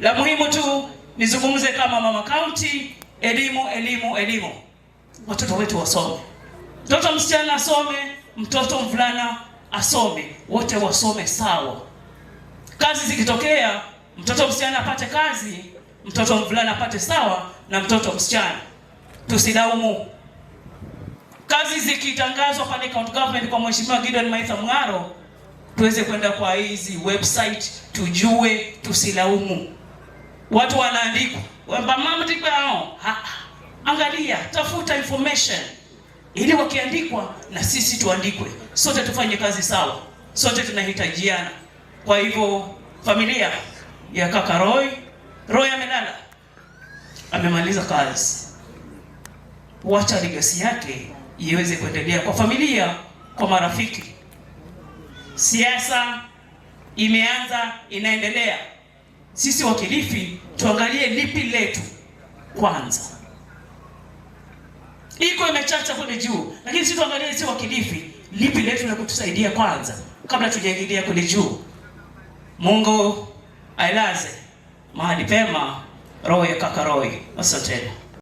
La muhimu tu nizungumze kama mama county, elimu. Watoto wetu wasome. Mtoto msichana asome, mtoto mvulana asome, wote wasome sawa. Kazi zikitokea, mtoto msichana apate kazi, mtoto mvulana apate sawa na mtoto msichana. Tusilaumu. Kazi zikitangazwa pale county government kwa Mheshimiwa Gideon Maitha Mng'aro, tuweze kwenda kwa hizi website tujue, tusilaumu. Watu wanaandikwa, mama ndiko hao. Angalia, tafuta information ili wakiandikwa na sisi tuandikwe. Sote tufanye kazi sawa. Sote tunahitajiana. Kwa hivyo familia ya kaka Roy amelala. Amemaliza kazi. Wacha legacy yake iweze kuendelea kwa familia, kwa marafiki. Siasa imeanza, inaendelea. Sisi wa Kilifi tuangalie lipi letu kwanza. Iko imechacha kule juu, lakini sisi tuangalie sisi wa Kilifi lipi letu la kutusaidia kwanza kabla tujaingia kule juu. Mungu ailaze mahali pema roho ya kaka Roy. Asante.